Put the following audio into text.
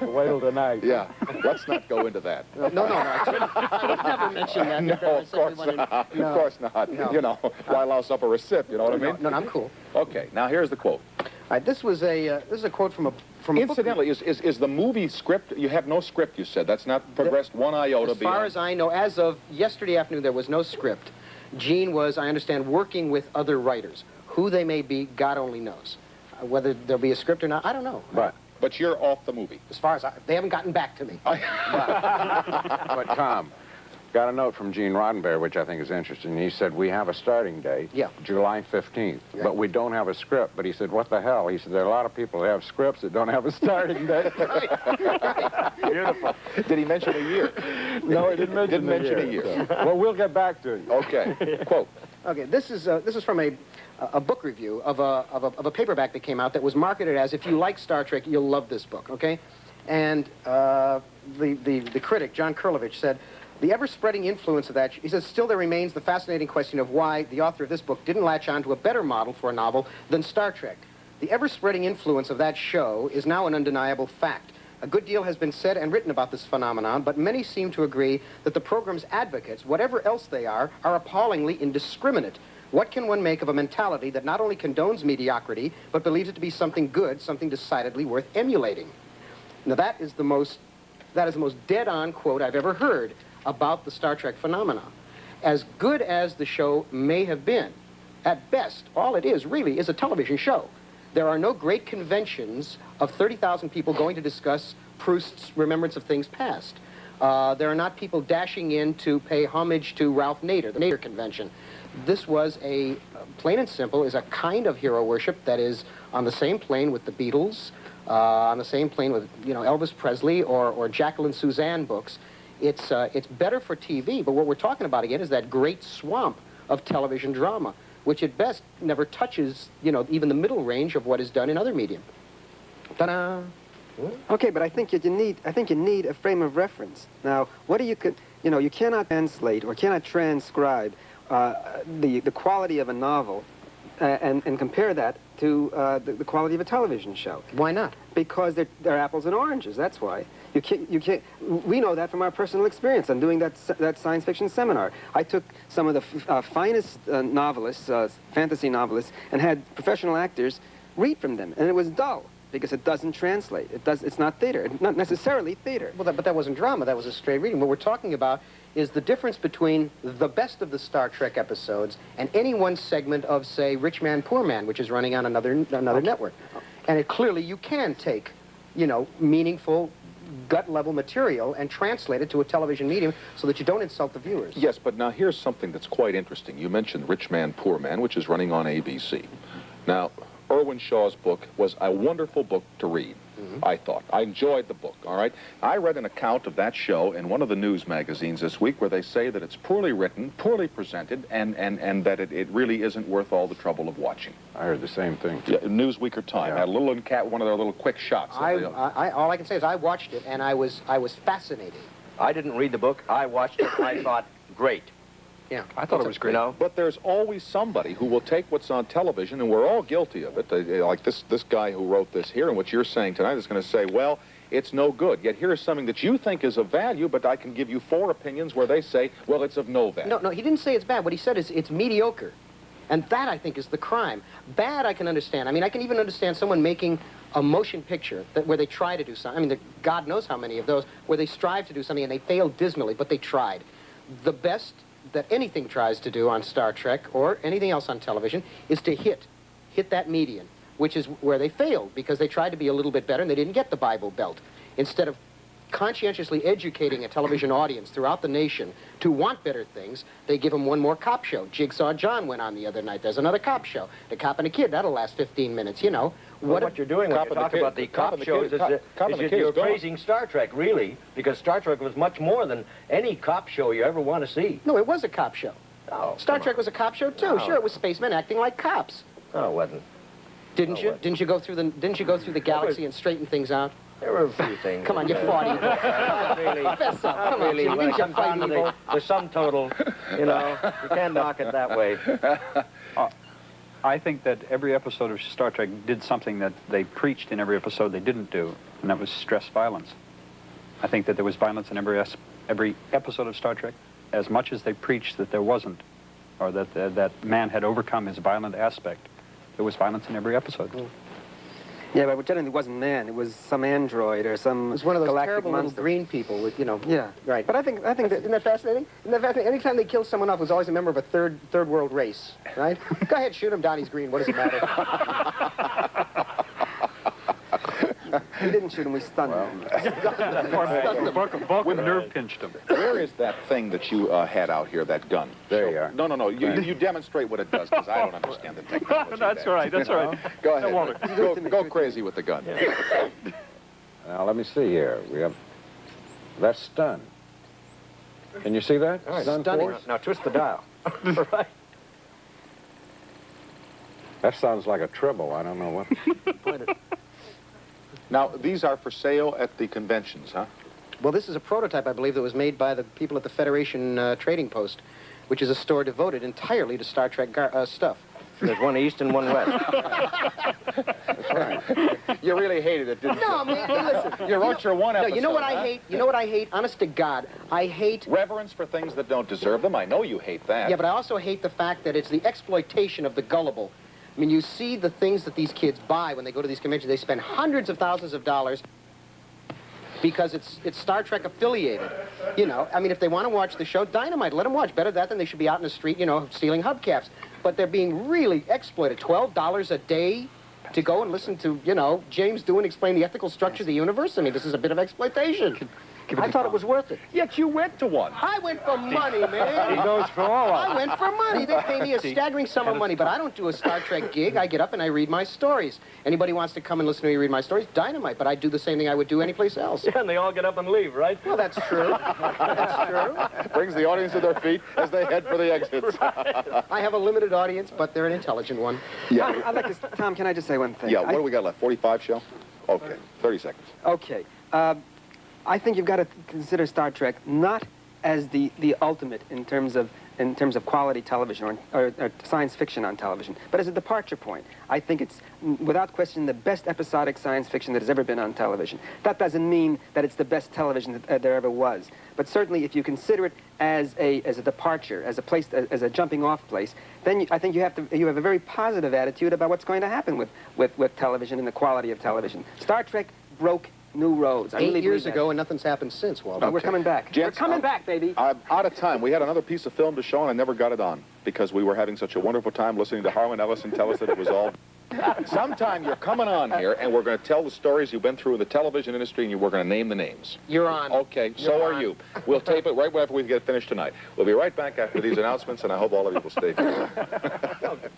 Wait till tonight. Yeah, let's not go into that. No. I would never mention that. No, of course not. No. Of course not. No. You know, why louse up a recip, you know what I mean? No, I'm cool. Okay, now here's the quote. All right, this is a quote from a Incidentally, is the movie script, you have no script, you said. That's not progressed one iota beyond. As far as I know, as of yesterday afternoon, there was no script. Gene was, I understand, working with other writers. Who they may be, God only knows. Whether there'll be a script or not, I don't know. But you're off the movie. As far as they haven't gotten back to me. But Tom, got a note from Gene Roddenberry, which I think is interesting. He said, we have a starting date, July 15th, but we don't have a script. But he said, what the hell? He said, there are a lot of people that have scripts that don't have a starting date. Beautiful. Did he mention a year? No, he didn't mention a year. Well, we'll get back to you. Okay. Quote. Okay, this is from a book review of a paperback that came out that was marketed as, if you like Star Trek, you'll love this book, okay? And the critic, John Kurlovich, said, the ever-spreading influence of that, he says, still there remains the fascinating question of why the author of this book didn't latch on to a better model for a novel than Star Trek. The ever-spreading influence of that show is now an undeniable fact. A good deal has been said and written about this phenomenon, but many seem to agree that the program's advocates, whatever else they are appallingly indiscriminate. What can one make of a mentality that not only condones mediocrity, but believes it to be something good, something decidedly worth emulating? Now that is the most dead-on quote I've ever heard about the Star Trek phenomenon. As good as the show may have been, at best, all it is really is a television show. There are no great conventions of 30,000 people going to discuss Proust's Remembrance of Things Past. There are not people dashing in to pay homage to Ralph Nader, the Nader convention. This was plain and simple, is a kind of hero worship that is on the same plane with the Beatles, on the same plane with, Elvis Presley or Jacqueline Suzanne books. It's better for TV, but what we're talking about again is that great swamp of television drama, which at best never touches, even the middle range of what is done in other medium. Ta-da! Okay, but I think you need a frame of reference. Now, you cannot translate or cannot transcribe the quality of a novel and compare that to the quality of a television show. Why not? Because they're apples and oranges. That's why. You can't. We know that from our personal experience. I'm doing that science fiction seminar. I took some of the finest novelists, fantasy novelists, and had professional actors read from them, and it was dull because it doesn't translate. It's not theater. It's not necessarily theater. Well, but that wasn't drama. That was a straight reading. What we're talking about is the difference between the best of the Star Trek episodes and any one segment of, say, Rich Man, Poor Man, which is running on another network. And clearly you can take, meaningful, gut-level material and translate it to a television medium so that you don't insult the viewers. Yes, but now here's something that's quite interesting. You mentioned Rich Man, Poor Man, which is running on ABC. Now, Irwin Shaw's book was a wonderful book to read, I thought. I enjoyed the book, all right? I read an account of that show in one of the news magazines this week where they say that it's poorly written, poorly presented, and that it really isn't worth all the trouble of watching. I heard the same thing. Yeah, Newsweek or Time had a little one of their little quick shots. All I can say is I watched it, and I was fascinated. I didn't read the book. I watched it. I thought, great. Yeah, I thought it was great. But there's always somebody who will take what's on television, and we're all guilty of it. Like this guy who wrote this here, and what you're saying tonight is going to say, well, it's no good. Yet here's something that you think is of value, but I can give you 4 opinions where they say, well, it's of no value. No, he didn't say it's bad. What he said is it's mediocre. And that, I think, is the crime. Bad, I can understand. I mean, I can even understand someone making a motion picture where they try to do something. I mean, God knows how many of those, where they strive to do something and they fail dismally, but they tried. The best that anything tries to do on Star Trek or anything else on television is to hit that median, which is where they failed because they tried to be a little bit better and they didn't get the Bible Belt. Instead of conscientiously educating a television audience throughout the nation to want better things, they give them one more cop show. Jigsaw John went on the other night. There's another cop show. The Cop and the Kid, that'll last 15 minutes, What you're doing when you talk about the cop shows is you're praising Star Trek, really, because Star Trek was much more than any cop show you ever want to see. No, it was a cop show. Oh, Star Trek was a cop show, too. No. Sure, it was spacemen acting like cops. No, it wasn't. Didn't you? Didn't you go through the galaxy and straighten things out? There were a few things. Come on, you fought evil. Really, Fess up. Come on, really, Jimmy, when didn't it you comes fight down to evil? the sum total, you can't knock it that way. I think that every episode of Star Trek did something that they preached in every episode they didn't do, and that was stress violence. I think that there was violence in every episode of Star Trek, as much as they preached that there wasn't, or that that man had overcome his violent aspect. There was violence in every episode. Yeah, but generally it wasn't man. It was some android or some It was one of those galactic terrible little monster. green people with, you know. Yeah, Right. But I think Isn't that fascinating? Isn't that fascinating? Anytime they kill someone off, it was always a member of a third world race, right? Go ahead, shoot him, Donnie's green. What does it matter? we didn't shoot him. We stunned him. Vulcan nerve pinched him. Where is that thing that you had out here, that gun? There you are. No. You demonstrate what it does, because I don't understand the technology. That's there. all right. That's all right. Go ahead. Go crazy with the gun. Now, let me see here. We have... That's stun. Can you see that? All right, Stun stunning. force? Now twist the dial. Right. That sounds like a tribble. I don't know what... Now, these are for sale at the conventions, huh? Well, this is a prototype, I believe, that was made by the people at the Federation Trading Post, which is a store devoted entirely to Star Trek stuff. There's one east and one west. That's right. You really hated it, didn't you? No, man, listen. You wrote your one No, episode, you know what huh? I hate? You know what I hate? Honest to God, I hate... Reverence for things that don't deserve them. I know you hate that. Yeah, but I also hate the fact that it's the exploitation of the gullible. I mean, you see the things that these kids buy when they go to these conventions. They spend hundreds of thousands of dollars because it's Star Trek affiliated. You know, I mean, if they want to watch the show, Dynamite, let them watch. Better that than they should be out in the street, you know, stealing hubcaps. But they're being really exploited. $12 a day to go and listen to, you know, James Doohan explain the ethical structure of the universe. I mean, this is a bit of exploitation. I thought it was worth it. Yet you went to one. I went for money, man. He goes for all of I went for money. They pay me a staggering sum of money, but I don't do a Star Trek gig. I get up and I read my stories. Anybody wants to come and listen to me read my stories? Dynamite, but I do the same thing I would do anyplace else. Yeah, and they all get up and leave, right? Well, that's true. That's true. Brings the audience to their feet as they head for the exits. I have a limited audience, but they're an intelligent one. Tom, I'd like to, Tom, can I just say one thing? Yeah, what do we got left? 45 show? Okay, 30 seconds. Okay. I think you've got to consider Star Trek not as the ultimate in terms of quality television or science fiction on television, but as a departure point. I think it's, without question, the best episodic science fiction that has ever been on television. That doesn't mean that it's the best television that there ever was, but certainly if you consider it as a departure, as a place, as a jumping off place, then I think you have a very positive attitude about what's going to happen with television and the quality of television. Star Trek broke new roads. I 8 years ago, and nothing's happened since, Walter. But we're coming back. Gents, we're coming back, baby. I'm out of time. We had another piece of film to show, and I never got it on because we were having such a wonderful time listening to Harlan Ellison tell us that it was all... Sometime you're coming on here, and we're going to tell the stories you've been through in the television industry, and we're going to name the names. You're on. Okay, so are you. We'll tape it right after we get finished tonight. We'll be right back after these announcements, and I hope all of you will stay here.